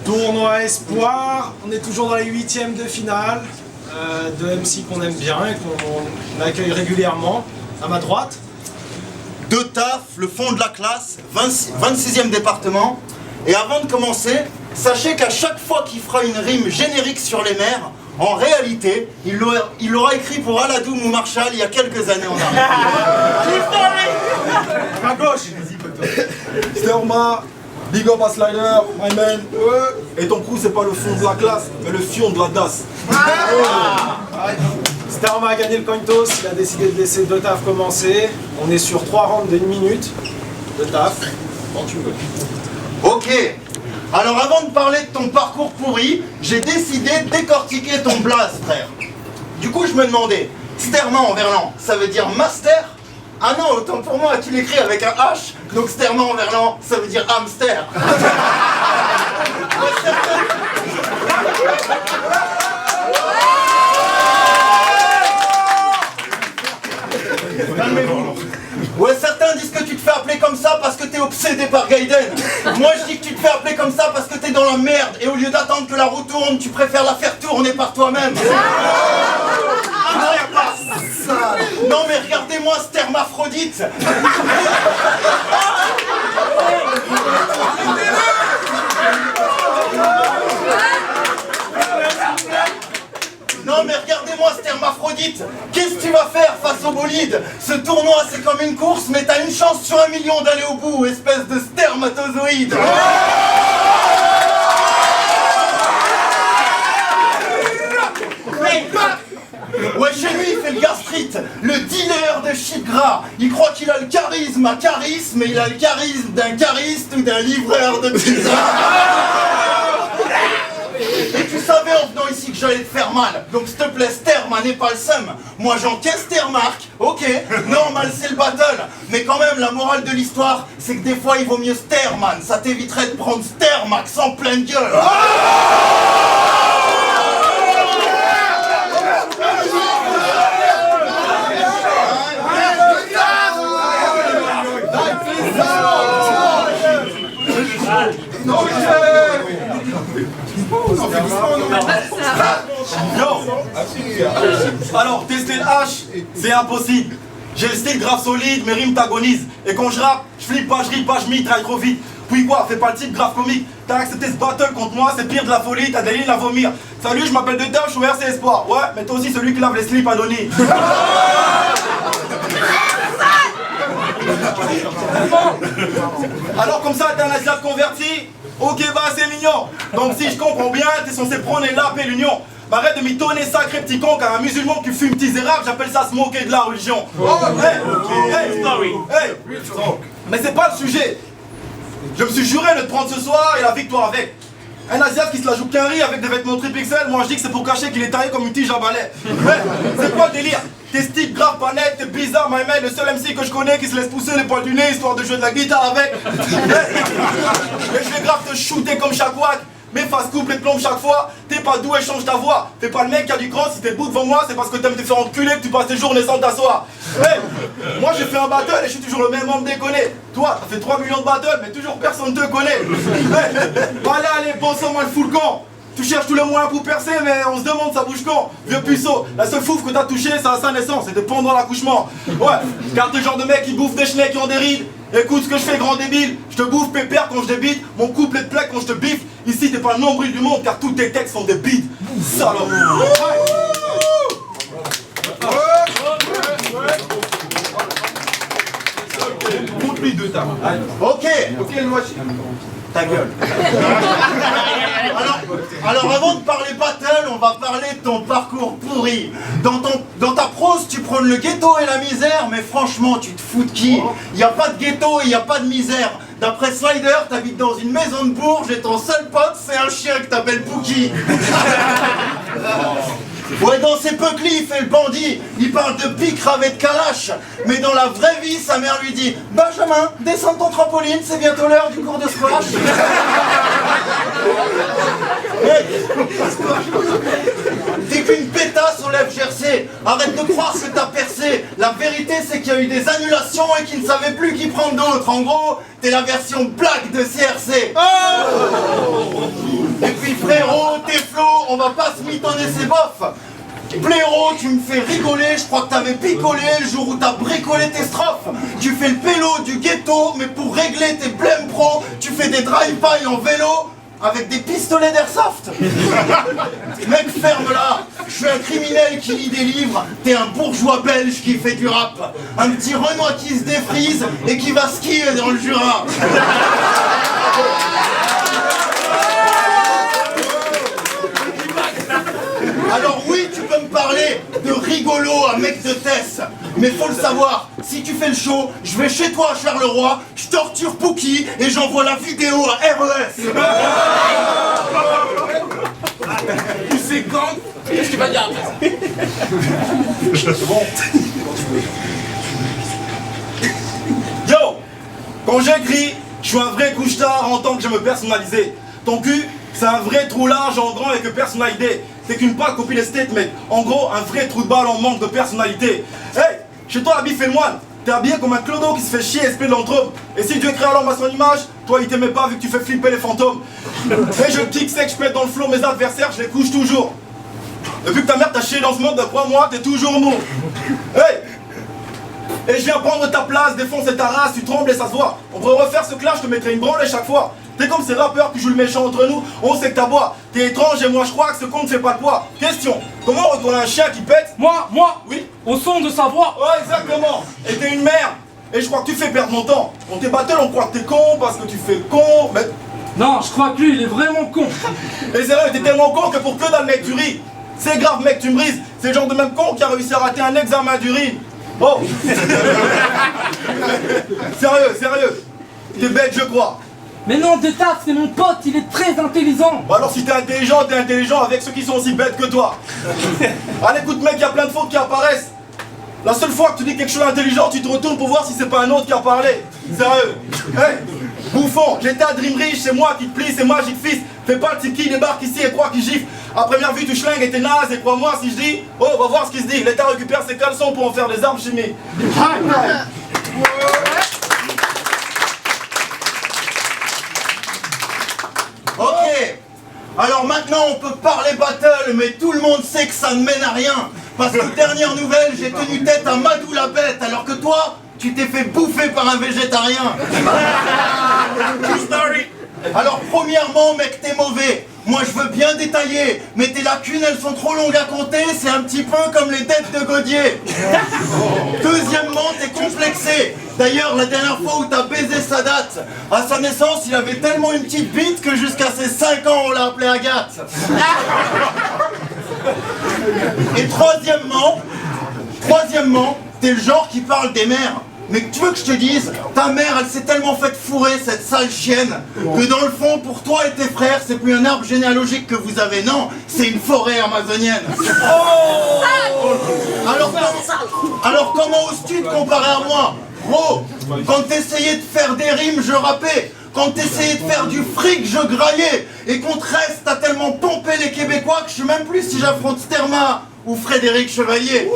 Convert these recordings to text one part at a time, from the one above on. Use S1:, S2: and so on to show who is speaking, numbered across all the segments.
S1: Tournoi Espoir, on est toujours dans les 8e de finale. Deux MC qu'on aime bien et qu'on accueille régulièrement. À ma droite.
S2: De taf, le fond de la classe, 26e département. Et avant de commencer, sachez qu'à chaque fois qu'il fera une rime générique sur les mers, en réalité, il l'aura écrit pour Aladoum ou Marshall il y a quelques années en arrière.
S1: À gauche.
S3: Sterma, big up à Slider, my man. Et ton coup, c'est pas le fond de la classe, mais le fion de la DAS.
S1: Sterma a gagné le coin toss, il a décidé de laisser De Taf commencer. On est sur 3 rounds d'1 minute. De Taf, quand tu veux.
S2: Ok. Alors avant de parler de ton parcours pourri, j'ai décidé de décortiquer ton blaze, frère. Du coup, je me demandais, Sterma en verlan, ça veut dire master? Ah non, autant pour moi, tu l'écris avec un H, donc Sterma en verlan, ça veut dire hamster. Ouais, certains disent que tu te fais appeler comme ça parce que t'es obsédé par Gaiden. Moi je dis que tu te fais appeler comme ça parce que t'es dans la merde et au lieu d'attendre que la roue tourne, tu préfères la faire tourner par toi-même. Non mais regardez-moi cet hermaphrodite. Non mais regardez-moi cet hermaphrodite. Qu'est-ce que tu vas faire face au bolide? Ce tournoi c'est comme une course mais t'as une chance sur 1 million d'aller au bout, espèce de spermatozoïde. Ouais, chez lui il fait le gastrite, le dealer de shit gras. Il croit qu'il a le charisme à charisme, mais il a le charisme d'un chariste ou d'un livreur de pizza. Et tu savais en venant ici que j'allais te faire mal, donc s'il te plaît Sterma n'est pas le seum. Moi j'encaisse tes remarques, ok, normal c'est le battle, mais quand même la morale de l'histoire c'est que des fois il vaut mieux Sterman, ça t'éviterait de prendre Stermax en pleine gueule.
S3: Alors, tester le H, c'est impossible. J'ai le style grave solide, mes rimes t'agonisent. Et quand je rappe, je flippe pas, je ris pas, je mitraille trop vite. Puis quoi, fais pas le type grave comique. T'as accepté ce battle contre moi, c'est pire de la folie, t'as des lignes à vomir. Salut, je m'appelle De Taf, je suis au RC Espoir. Ouais, mais toi aussi celui qui lave les slips à Donny. Alors comme ça, t'es un esclave converti? Ok, bah c'est mignon. Donc si je comprends bien, t'es censé prôner la paix et l'union. Bah, arrête de mitonner sacré petit con, car un musulman qui fume tisérable, j'appelle ça se moquer de la religion. Mais c'est pas le sujet. Je me suis juré de te prendre ce soir et la victoire avec. Un Asiate qui se la joue qu'un riz avec des vêtements tripixel, moi je dis que c'est pour cacher qu'il est taillé comme une tige à balai. Mais c'est quoi le délire? T'es stick grave pas net, t'es bizarre, my man, le seul MC que je connais qui se laisse pousser les poils du nez histoire de jouer de la guitare avec. Mais je vais grave te shooter comme chaque wack. Mes faces couple et te plombe chaque fois. T'es pas doué, change ta voix. T'es pas le mec qui a du cran, si t'es debout devant moi, c'est parce que t'aimes te faire enculer que tu passes tes journées sans t'asseoir. Hey, moi j'ai fait un battle et je suis toujours le même homme déconné. Toi, t'as fait 3 millions de battles, mais toujours personne te connaît. Hey, allez, bon sang, moi le fou le camp. Tu cherches tous les moyens pour percer, mais on se demande ça bouge quand. Vieux puceau, la seule fouffe que t'as touché, c'est à sa naissance, c'était pendant l'accouchement. Ouais, car t'es le genre de mec qui bouffe des chenets qui ont des rides. Écoute ce que je fais, grand débile. Je te bouffe pépère quand je débite, mon couple est de plaque quand je te biffe. Ici, t'es pas le nombril du monde, car tous tes textes sont des bites. Salope.
S4: Montre-lui deux tables.
S2: Ok.
S4: Ok, moi.
S2: Ta gueule. Alors avant de parler battle, on va parler de ton parcours pourri. Dans ta prose, tu prônes le ghetto et la misère, mais franchement, tu te fous de qui? Y a pas de ghetto et y a pas de misère. D'après Slider, t'habites dans une maison de Bourges et ton seul pote, c'est un chien que t'appelles Pookie. Ouais, dans ses peuclis, il fait le bandit, il parle de picrave et de calache. Mais dans la vraie vie, sa mère lui dit « Benjamin, descends de ton trampoline, c'est bientôt l'heure du cours de squash. » T'es qu'une pétasse au lèvres gercé. Arrête de croire que t'as percé. La vérité, c'est qu'il y a eu des annulations et qu'ils ne savaient plus qui prendre d'autre. En gros, t'es la version black de CRC. Et puis frérot, t'es Flo, on va pas se mitonner ses bofs. Blaireau, tu me fais rigoler, je crois que t'avais picolé le jour où t'as bricolé tes strophes. Tu fais le pélo du ghetto, mais pour régler tes blèmes pro, tu fais des drive-by en vélo avec des pistolets d'airsoft. Mec, ferme-la. Je suis un criminel qui lit des livres, t'es un bourgeois belge qui fait du rap. Un petit Renoir qui se défrise et qui va skier dans le Jura. Alors oui, tu peux me parler de rigolo, un mec de Tess. Mais faut le savoir, si tu fais le show, je vais chez toi à Charleroi, je torture Pookie et j'envoie la vidéo à RES.
S3: Tu sais quand? Qu'est-ce que tu vas dire après ça? Bon. Yo, quand j'écris, je suis un vrai couche-tard en tant que je me personnalisais. Ton cul, c'est un vrai trou large en grand avec personnalité. C'est qu'une pâle copie des States, mec. En gros, un vrai trou de balle en manque de personnalité. Hey, chez toi, habille fait le moine. T'es habillé comme un clodo qui se fait chier esprit de l'anthrope. Et si Dieu crée l'homme à son image, toi il t'aimait pas vu que tu fais flipper les fantômes. Et je kick sec, je pète dans le flot mes adversaires, je les couche toujours. Depuis que ta mère t'a chié dans ce monde de 3 mois, t'es toujours mou. Hey! Et je viens prendre ta place, défoncer ta race, tu trembles et ça se voit. On pourrait refaire ce clash, je te mettrais une branlée chaque fois. T'es comme ces rappeurs qui jouent le méchant entre nous, on sait que t'aboies. T'es étrange et moi je crois que ce con ne fait pas le poids. Question, comment retourner un chien qui pète?
S5: Moi,
S3: Oui?
S5: au son de sa voix.
S3: Ouais, exactement. Et t'es une merde. Et je crois que tu fais perdre mon temps. On t'est battu, on croit que t'es con parce que tu fais con. Mais...
S5: Non, je crois que lui, il est vraiment con.
S3: Et c'est vrai, t'es tellement con que pour que dalle mec tu ris. C'est grave mec, tu me brises. C'est le genre de même con qui a réussi à rater un examen d'urine. Oh. Sérieux. T'es bête, je crois.
S5: Mais non, de taf, c'est mon pote, il est très intelligent.
S3: Bon alors si t'es intelligent avec ceux qui sont aussi bêtes que toi. Allez écoute mec, il y a plein de fautes qui apparaissent. La seule fois que tu dis quelque chose d'intelligent, tu te retournes pour voir si c'est pas un autre qui a parlé. Sérieux. Hey, bouffon, j'étais à Dream Rich, c'est moi qui te plie, c'est Magic Fist. Fais pas le type qui débarque ici et croit qu'il gifle. À première vue tu schlingues et t'es naze et crois-moi si je dis, oh va voir ce qu'il se dit. L'État récupère ses caleçons pour en faire des armes chimiques.
S2: Ok, alors maintenant on peut parler battle, mais tout le monde sait que ça ne mène à rien. Parce que dernière nouvelle, j'ai tenu tête à Madou la bête, alors que toi, tu t'es fait bouffer par un végétarien. Alors premièrement, mec, t'es mauvais. Moi je veux bien détailler, mais tes lacunes elles sont trop longues à compter, c'est un petit peu comme les dettes de Godier. Deuxièmement, t'es complexé. D'ailleurs, la dernière fois où t'as baisé Sadat, à sa naissance, il avait tellement une petite bite que jusqu'à ses 5 ans, on l'a appelé Agathe. Et troisièmement, t'es le genre qui parle des mères. Mais tu veux que je te dise, ta mère, elle s'est tellement faite fourrer, cette sale chienne, que dans le fond, pour toi et tes frères, c'est plus un arbre généalogique que vous avez, non, c'est une forêt amazonienne. Oh alors comment oses-tu te comparer à moi? Gros, quand t'essayais de faire des rimes, je rappais. Quand t'essayais de faire du fric, je graillais. Et contre reste, t'as tellement pompé les Québécois que je sais même plus si j'affronte Sterma ou Frédéric Chevalier.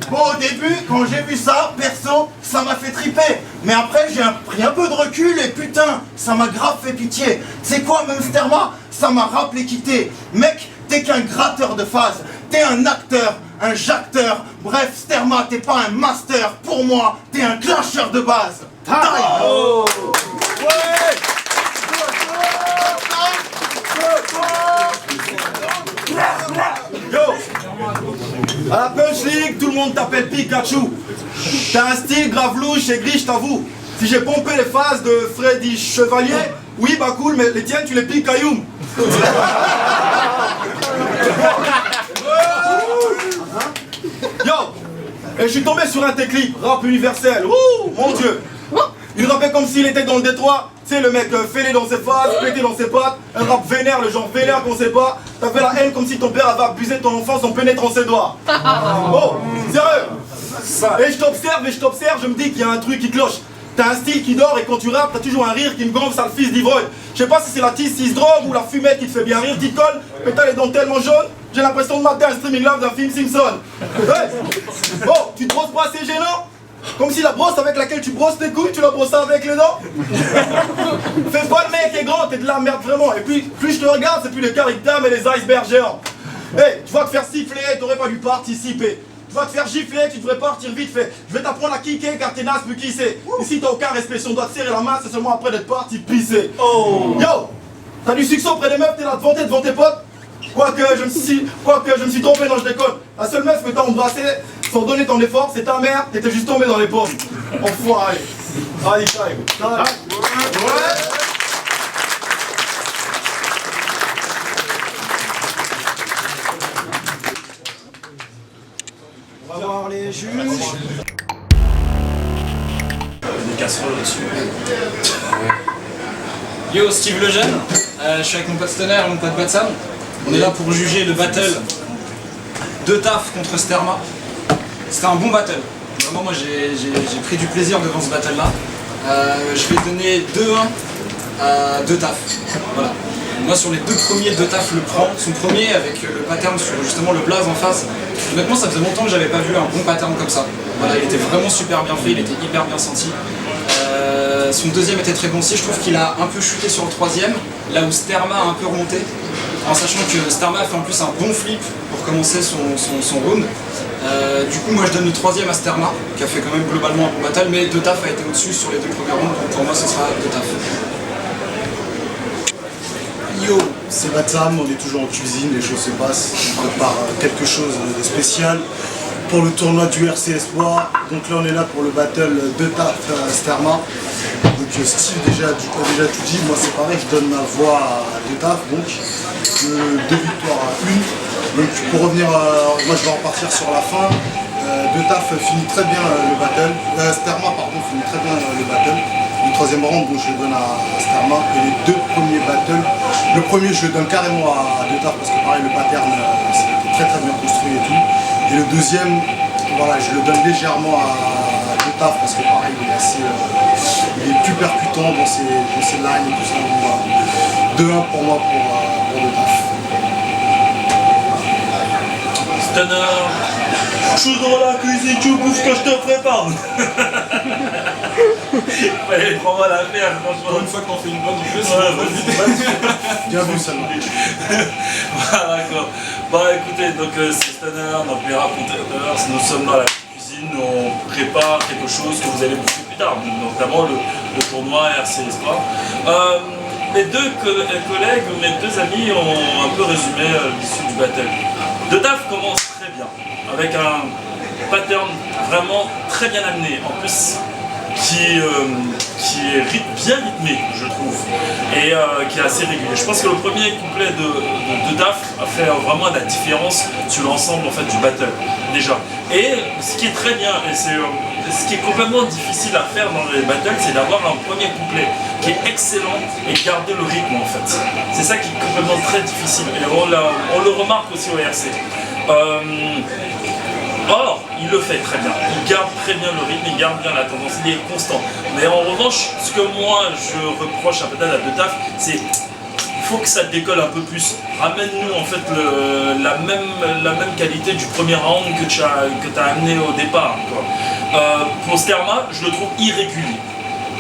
S2: Bon, au début, quand j'ai vu ça, perso, ça m'a fait triper. Mais après, j'ai pris un peu de recul et putain, ça m'a grave fait pitié. C'est quoi, même Sterma, ça m'a rappelé quitter. Mec, t'es qu'un gratteur de phase. T'es un acteur, un jacteur. Bref, Sterma, t'es pas un master. Pour moi, t'es un clasheur de base.
S3: Oh. Ouais. Yo. À la Punch League, tout le monde t'appelle Pikachu. T'as un style grave louche et gris, je t'avoue. Si j'ai pompé les phases de Freddy Chevalier, oui bah cool, mais les tiennes tu les piques Ayoum. Yo. Et je suis tombé sur un technique, rap universel. Ouh, mon dieu. Il rappait comme s'il était dans le Détroit. Tu sais, le mec fêlé dans ses phases, pété dans ses pattes. Un rap vénère, le genre vénère qu'on sait pas. T'avais la haine comme si ton père avait abusé de ton enfance en pénétrant ses doigts. Oh, sérieux. Et je t'observe, je me dis qu'il y a un truc qui cloche. T'as un style qui dort et quand tu rappes, t'as toujours un rire qui me gonfle, sale fils d'ivrogne. Je sais pas si c'est la tisse 6 drogue ou la fumette qui te fait bien rire, petite colle, mais t'as les dents tellement jaunes, j'ai l'impression de mater un streaming live d'un film Simpson. Ouais. Bon, tu te poses pas, c'est gênant? Comme si la brosse avec laquelle tu brosses tes couilles, tu la brosses avec les dents. Fais pas le mec est grand, t'es de la merde vraiment. Et puis, plus je te regarde, c'est plus les Carictam et les icebergs géants. Hey, tu vas te faire siffler, t'aurais pas dû participer. Tu vas te faire gifler, tu devrais partir vite fait. Je vais t'apprendre à kicker car t'es naze plus kisser. Ici t'as aucun respect, si on doit te serrer la main, c'est seulement après d'être parti pisser. Oh. Yo, t'as du succès auprès des meufs, t'es là devant tes potes. Quoique je me suis trompé, non je déconne. La seule meuf que t'as embrassée sans donner ton effort, c'est ta mère, t'étais juste tombé dans les pommes. Enfoiré. Allez, ouais.
S1: On va voir les juges.
S6: Des casseroles au-dessus. Yo, Steve Lejeune, je suis avec mon pote Stoner et mon pote Batsam. On est là pour juger le battle de Taf contre Sterma. C'était un bon battle. Vraiment, moi j'ai pris du plaisir devant ce battle là. Je vais donner 2-1 à De Taf. Voilà. Moi sur les deux premiers, De Taf le prend. Son premier avec le pattern sur justement le blaze en face. Honnêtement, ça faisait longtemps que j'avais pas vu un bon pattern comme ça. Voilà, il était vraiment super bien fait, il était hyper bien senti. Son deuxième était très bon aussi, je trouve qu'il a un peu chuté sur le troisième, là où Sterma a un peu remonté, en sachant que Sterma a fait en plus un bon flip pour commencer son round. Du coup moi je donne le troisième à Sterma, qui a fait quand même globalement un bon battle, mais De Taf a été au-dessus sur les deux premiers rounds, donc pour moi ce sera De Taf.
S7: Yo, c'est Batsam, on est toujours en cuisine, les choses se passent, on prépare quelque chose de spécial pour le tournoi du RC Espoir. Donc là on est là pour le battle De Taf Sterma. Donc Steve déjà tout dit, moi c'est pareil, je donne ma voix à De Taf, donc 2 victoires à 1. Donc pour revenir, moi je vais repartir sur la fin. De Taf finit très bien le battle, Sterma pardon finit très bien le battle. Le troisième round, bon, je le donne à Sterma. Et les deux premiers battles, le premier je le donne carrément à De Taf parce que pareil le pattern c'était très bien construit et tout. Et le deuxième, voilà, je le donne légèrement à De Taf parce que pareil il est assez, il est plus percutant dans ses lines et tout ça. Donc, voilà. 2-1 pour moi pour De Taf.
S8: Stoner, je suis dans la cuisine, tu bouffes ce que je te prépare. Allez, prends-moi la merde, franchement.
S6: Une fois que t'en fais une bonne en plus,
S7: Bien vu ça.
S8: Voilà, d'accord. Bah écoutez, donc c'est Stoner, notre meilleur raconteur. Nous sommes dans la cuisine, on prépare quelque chose que vous allez bouffer plus tard, notamment le tournoi RC Espoir. Mes deux collègues, mes deux amis ont un peu résumé l'issue du battle. De Taf commence très bien, avec un pattern vraiment très bien amené, en plus qui est bien rythmé, je trouve, et qui est assez régulier. Je pense que le premier couplet de Taf a fait vraiment la différence sur l'ensemble en fait, du battle, déjà. Et ce qui est très bien, et ce qui est complètement difficile à faire dans les battles, c'est d'avoir un premier couplet qui est excellent et garder le rythme en fait. C'est ça qui est complètement très difficile, et on le remarque aussi au RC. Or, il le fait très bien, il garde très bien le rythme, il garde bien la tendance, il est constant. Mais en revanche, ce que moi je reproche peut-être à De Taf, c'est il faut que ça décolle un peu plus. Ramène-nous en fait la même qualité du premier round que tu as amené au départ. Pour Sterma, je le trouve irrégulier.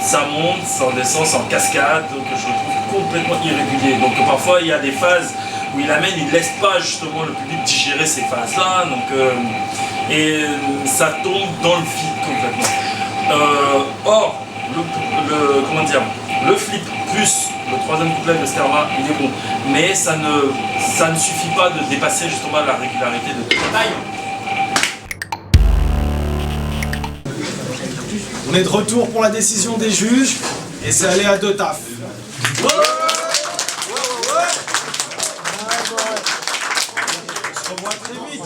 S8: Ça monte, ça descend, c'est en cascade, donc je le trouve complètement irrégulier. Donc parfois il y a des phases où il amène, il ne laisse pas justement le public digérer ces phases-là, et ça tombe dans le vide complètement. Or, le flip plus le troisième couplet de Sterma, il est bon, mais ça ne suffit pas de dépasser justement la régularité de taille.
S1: On est de retour pour la décision des juges et c'est allé à De Taf. On se revoit très vite.